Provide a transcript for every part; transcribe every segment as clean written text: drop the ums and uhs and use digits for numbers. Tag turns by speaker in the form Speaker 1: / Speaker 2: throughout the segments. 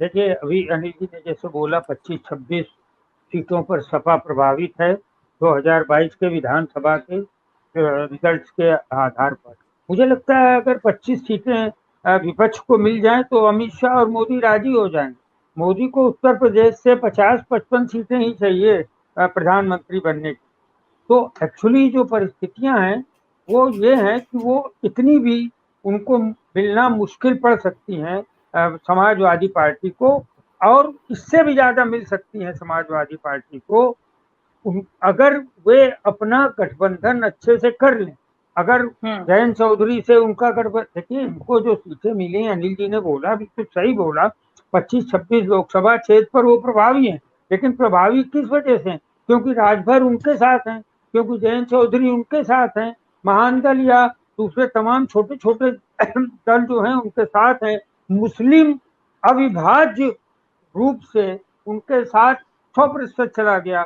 Speaker 1: देखिए, अभी अनिल जी ने जैसे बोला 25-26 सीटों पर सपा प्रभावित है 2022 के विधानसभा के रिजल्ट्स के आधार पर। मुझे लगता है अगर 25 सीटें विपक्ष को मिल जाएं तो अमित शाह और मोदी राजी हो जाएंगे। मोदी को उत्तर प्रदेश से 50-55 सीटें ही चाहिए प्रधानमंत्री बनने की। तो एक्चुअली जो परिस्थितियां हैं वो ये हैं कि वो इतनी भी उनको मिलना मुश्किल पड़ सकती हैं समाजवादी पार्टी को, और इससे भी ज्यादा मिल सकती हैं समाजवादी पार्टी को अगर वे अपना गठबंधन अच्छे से कर लें। अगर जयंत चौधरी से उनका गठबंधन, देखिए इनको जो सीटें मिली, अनिल जी ने बोला बिल्कुल सही बोला, 25-26 लोकसभा क्षेत्र पर वो प्रभावी हैं। लेकिन प्रभावी किस वजह से? क्योंकि राजभर उनके साथ हैं, क्योंकि जयंत चौधरी उनके साथ हैं, महान दल या दूसरे तमाम छोटे छोटे दल जो हैं उनके साथ हैं, मुस्लिम अविभाज्य रूप से उनके साथ 100% चला गया,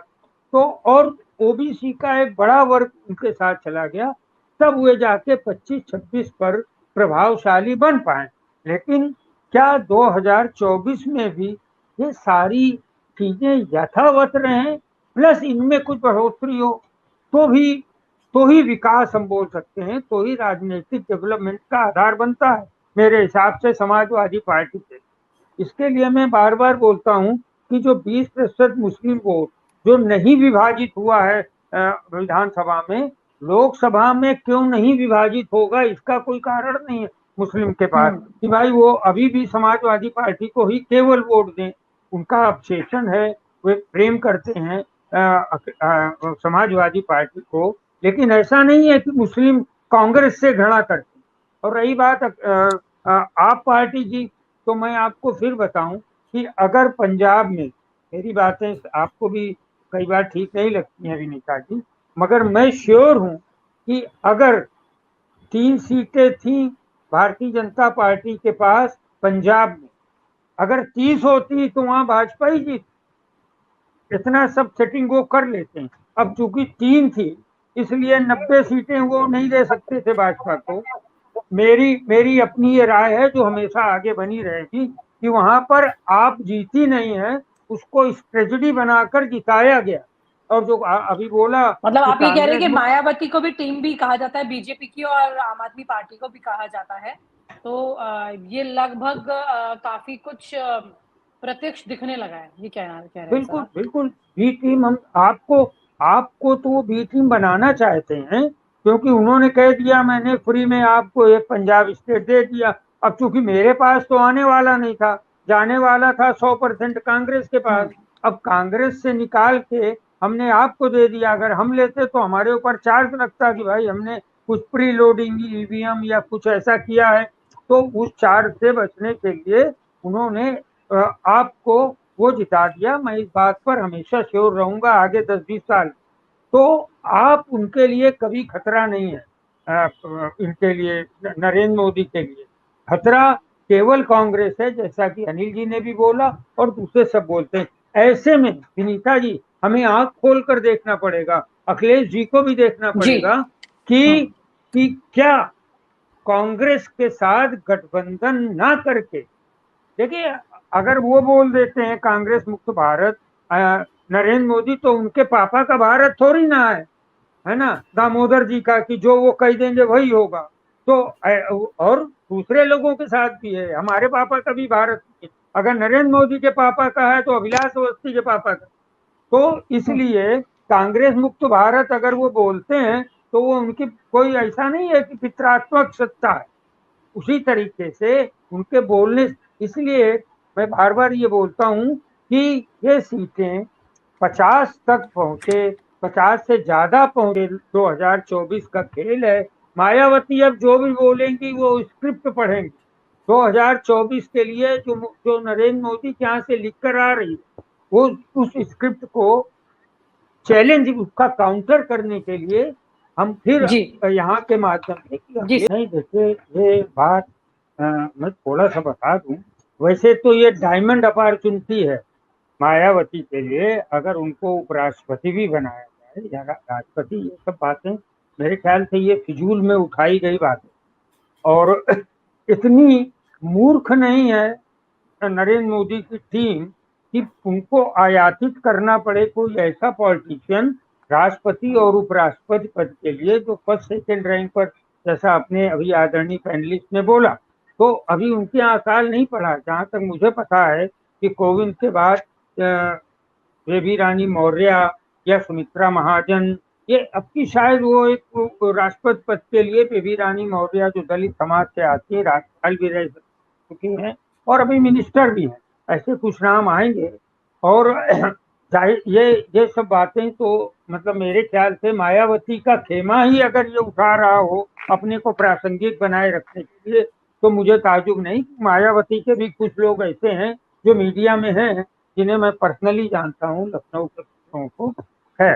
Speaker 1: तो और ओबीसी का एक बड़ा वर्ग उनके साथ चला गया, तब वे जाके 25-26 पर प्रभावशाली बन पाए। लेकिन क्या 2024 में भी ये सारी चीजें यथावत रहे प्लस इनमें कुछ बढ़ोतरी हो तो ही विकास हम बोल सकते हैं, तो ही राजनीतिक डेवलपमेंट का आधार बनता है मेरे हिसाब से समाजवादी पार्टी से। इसके लिए मैं बार बार बोलता हूं कि जो 20% मुस्लिम वोट जो नहीं विभाजित हुआ है विधानसभा में, लोकसभा में क्यों नहीं विभाजित होगा इसका कोई कारण नहीं है मुस्लिम के पास कि भाई वो अभी भी समाजवादी पार्टी को ही केवल वोट दें। उनका ऑब्सेशन है, वे प्रेम करते हैं समाजवादी पार्टी को, लेकिन ऐसा नहीं है कि मुस्लिम कांग्रेस से घृणा करते। और रही बात आप पार्टी की, तो मैं आपको फिर बताऊं कि अगर पंजाब में, मेरी बातें आपको भी कई बार ठीक नहीं लगती हैं विनीता जी, मगर मैं श्योर हूं कि अगर 3 सीटें थी भारतीय जनता पार्टी के पास पंजाब में, अगर 30 होती तो वहां भाजपा ही जीत। इतना सब सेटिंग वो कर लेते हैं। अब चूंकि 3 थी इसलिए 90 सीटें वो नहीं दे सकते थे भाजपा को। मेरी मेरी अपनी ये राय है जो हमेशा आगे बनी रहेगी कि वहां पर आप जीती नहीं है, उसको स्ट्रेटजी बनाकर जिताया गया। और जो अभी बोला
Speaker 2: मतलब
Speaker 1: कि
Speaker 2: आप ये कह रहे हैं
Speaker 1: कांग्रेस
Speaker 2: कि
Speaker 1: में,
Speaker 2: मायावती को भी टीम भी कहा जाता है, बीजेपी की और आम आदमी पार्टी को भी कहा जाता है, तो ये लगभग काफी कुछ प्रत्यक्ष दिखने लगा है, ये कह रहे हैं सर
Speaker 1: बिल्कुल
Speaker 2: आप?
Speaker 1: बिल्कुल बी टीम, हम आपको आपको तो वो बी टीम बनाना चाहते हैं क्योंकि उन्होंने कह दिया मैंने फ्री में आपको एक पंजाब स्टेट दे दिया। अब चूंकि मेरे पास तो आने वाला नहीं था, जाने वाला था 100% कांग्रेस के पास। अब कांग्रेस से निकाल के हमने आपको दे दिया, अगर हम लेते तो हमारे ऊपर चार्ज लगता कि भाई हमने कुछ प्री लोडिंग ईवीएम या कुछ ऐसा किया है। तो उस चार्ज से बचने के लिए उन्होंने आपको वो जिता दिया। मैं इस बात पर हमेशा श्योर रहूंगा आगे 10-20 साल। तो आप उनके लिए कभी खतरा नहीं है, इनके लिए नरेंद्र मोदी के लिए खतरा केवल कांग्रेस है, जैसा कि अनिल जी ने भी बोला और दूसरे सब बोलते हैं। ऐसे में विनीता जी हमें आंख खोल कर देखना पड़ेगा, अखिलेश जी को भी देखना
Speaker 2: जी।
Speaker 1: पड़ेगा कि क्या कांग्रेस के साथ गठबंधन ना करके, देखिए अगर वो बोल देते हैं कांग्रेस मुक्त भारत, नरेंद्र मोदी तो उनके पापा का भारत थोड़ी ना है ना, दामोदर जी का, कि जो वो कह देंगे वही होगा। तो और दूसरे लोगों के साथ भी है, हमारे पापा का भी भारत है। अगर नरेंद्र मोदी के पापा का है तो अभिलाष अवस्थी के पापा का। तो इसलिए कांग्रेस मुक्त भारत अगर वो बोलते हैं तो वो उनकी कोई ऐसा नहीं है कि पितरात्मक सत्ता है, उसी तरीके से उनके बोलने। इसलिए मैं बार बार ये बोलता हूं कि ये सीटें 50 तक पहुंचे, 50 से ज्यादा पहुंचे, 2024 का खेल है। मायावती अब जो भी बोलेंगी वो स्क्रिप्ट पढ़ेंगी 2024 के लिए, जो जो नरेंद्र मोदी के यहाँ से लिख कर आ रही है, वो उस स्क्रिप्ट को चैलेंज, उसका काउंटर करने के लिए हम फिर
Speaker 2: जी
Speaker 1: यहाँ के माध्यम से
Speaker 2: जी
Speaker 1: नहीं। देखिए ये बात मैं थोड़ा सा बता दूं, वैसे तो ये डायमंड अपॉर्चुनिटी है मायावती के लिए, अगर उनको उपराष्ट्रपति भी बनाया जाए या राष्ट्रपति, ये सब बातें मेरे ख्याल से ये फिजूल में उठाई गई बातें, और इतनी मूर्ख नहीं है नरेंद्र मोदी की टीम कि उनको आयातित करना पड़े कोई ऐसा पॉलिटिशियन राष्ट्रपति और उपराष्ट्रपति पद के लिए जो फर्स्ट सेकंड रैंक पर, जैसा अपने अभी आदरणीय पैनलिस्ट ने बोला, तो अभी उनके यहाँ अकाल नहीं पड़ा। जहां तक मुझे पता है कि कोविंद के बाद बेबी रानी मौर्य या सुमित्रा महाजन, ये अब की शायद वो एक राष्ट्रपति पद के लिए बेबी रानी मौर्य जो दलित समाज से आती है, राज्यपाल भी रह चुकी हैं और अभी मिनिस्टर भी हैं, ऐसे कुछ नाम आएंगे। और ये सब बातें तो मतलब मेरे ख्याल से मायावती का खेमा ही अगर ये उठा रहा हो अपने को प्रासंगिक बनाए रखने के लिए, तो मुझे ताजुब नहीं। मायावती के भी कुछ लोग ऐसे हैं जो मीडिया में हैं, जिन्हें मैं पर्सनली जानता हूँ, लखनऊ के लोगों को है।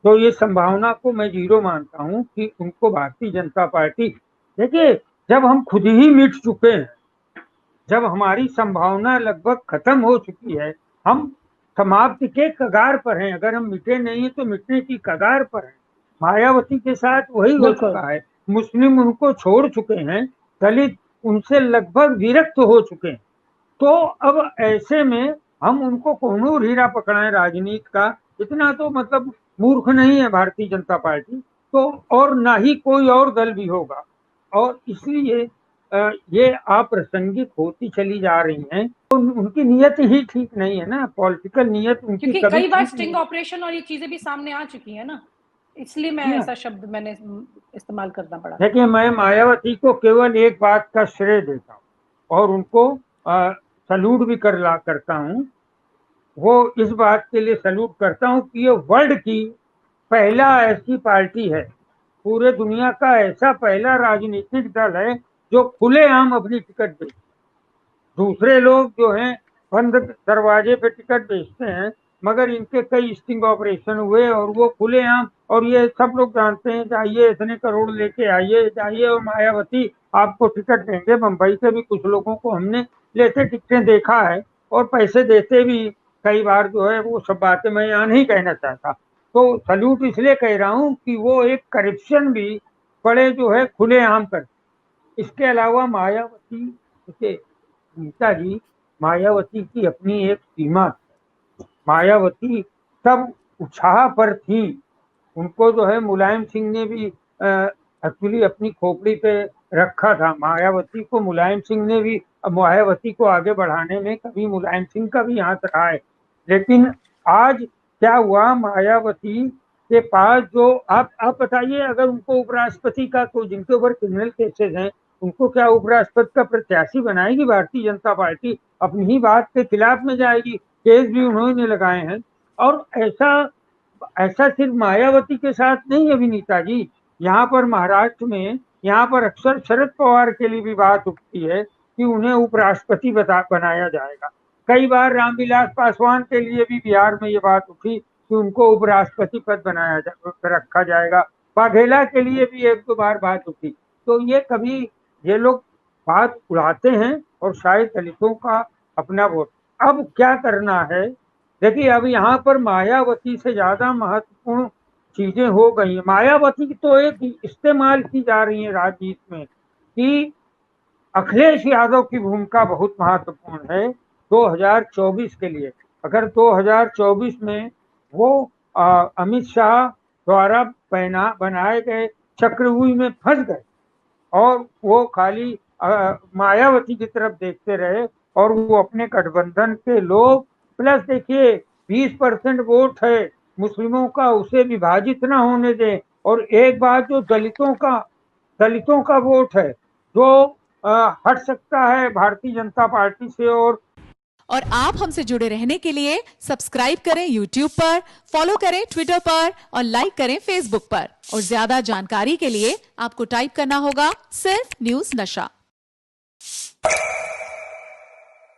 Speaker 1: तो ये संभावना को मैं जीरो मानता हूँ कि उनको भारतीय जनता पार्टी, देखिए जब हम खुद ही मिट चुके हैं, जब हमारी संभावना लगभग खत्म हो चुकी है, हम समाप्ति के कगार पर हैं, अगर हम मिटे नहीं है तो मिटने की कगार पर हैं। मायावती के साथ वही हो चुका है, मुस्लिम उनको छोड़ चुके हैं, दलित उनसे लगभग विरक्त हो चुके हैं। तो अब ऐसे में हम उनको कोहनूर हीरा पकड़ाएं राजनीति का, इतना तो मतलब मूर्ख नहीं है भारतीय जनता पार्टी तो, और ना ही कोई और दल भी होगा। और इसलिए ये अप्रासंगिक होती चली जा रही हैं। तो उनकी नीयत ही ठीक नहीं है ना, पॉलिटिकल नीयत उनकी
Speaker 2: क्योंकि
Speaker 1: कभी
Speaker 2: कई बार स्टिंग ऑपरेशन और ये चीजें भी सामने आ चुकी है ना, इसलिए मैं ऐसा शब्द मैंने इस्तेमाल करना पड़ा।
Speaker 1: देखिए मैं मायावती को केवल एक बात का श्रेय देता हूँ और उनको सल्यूट भी करता हूँ। वो इस बात के लिए सल्यूट करता हूँ कि ये वर्ल्ड की पहला ऐसी पार्टी है, पूरे दुनिया का ऐसा पहला राजनीतिक दल है जो खुलेआम अपनी टिकट बेचते। दूसरे लोग जो हैं बंद दरवाजे पे टिकट बेचते हैं, मगर इनके कई स्टिंग ऑपरेशन हुए और वो खुलेआम, और ये सब लोग जानते हैं, जाइए इतने करोड़ लेके आइए, जाइए और मायावती आपको टिकट देंगे। बंबई से भी कुछ लोगों को हमने लेते टिकटें देखा है और पैसे देते भी कई बार जो है। वो सब बातें मैं यहाँ नहीं कहना चाहता। तो सल्यूट इसलिए कह रहा हूँ कि वो एक करप्शन भी बड़े जो है खुलेआम करते। इसके अलावा मायावती के नेताजी, मायावती की अपनी एक सीमा, मायावती सब उत्साह पर थी। उनको जो है मुलायम सिंह ने भी एक्चुअली अपनी खोपड़ी पे रखा था। मायावती को मुलायम सिंह ने भी, मायावती को आगे बढ़ाने में कभी मुलायम सिंह का भी हाथ रहा है। लेकिन आज क्या हुआ, मायावती के पास जो आप बताइए, अगर उनको उपराष्ट्रपति का, तो जिनके ऊपर क्रिमिनल केसेस हैं, उनको क्या उपराष्ट्रपति का प्रत्याशी बनाएगी भारतीय जनता पार्टी? अपनी ही बात के खिलाफ में जाएगी। केस भी उन्होंने लगाए हैं। और ऐसा सिर्फ मायावती के साथ नहीं है विनीता जी, यहाँ पर महाराष्ट्र में, यहाँ पर अक्सर शरद पवार के लिए भी बात उठती है कि उन्हें उपराष्ट्रपति बनाया जाएगा। कई बार रामविलास पासवान के लिए भी बिहार में ये बात उठी कि उनको उपराष्ट्रपति पद रखा जाएगा। वाघेला के लिए भी एक दो बार बात उठी। तो ये लोग बात उड़ाते हैं और शायद दलितों का अपना वोट। अब क्या करना है, देखिए अब यहाँ पर मायावती से ज्यादा महत्वपूर्ण चीजें हो गई हैं। मायावती की तो एक इस्तेमाल की जा रही है राजनीति में कि अखिलेश यादव की भूमिका बहुत महत्वपूर्ण है 2024 के लिए। अगर 2024 में वो अमित शाह द्वारा बनाए गए चक्रव्यूह में फंस गए और वो खाली मायावती की तरफ देखते रहे, और वो अपने गठबंधन के लोग, प्लस देखिए 20% वोट है मुस्लिमों का, उसे विभाजित ना होने दें। और एक बात, जो दलितों का वोट है जो हट सकता है भारतीय जनता पार्टी से।
Speaker 3: और आप हमसे जुड़े रहने के लिए सब्सक्राइब करें YouTube पर, फॉलो करें ट्विटर पर और लाइक करें Facebook पर। और ज्यादा जानकारी के लिए आपको टाइप करना होगा सिर्फ न्यूज नशा।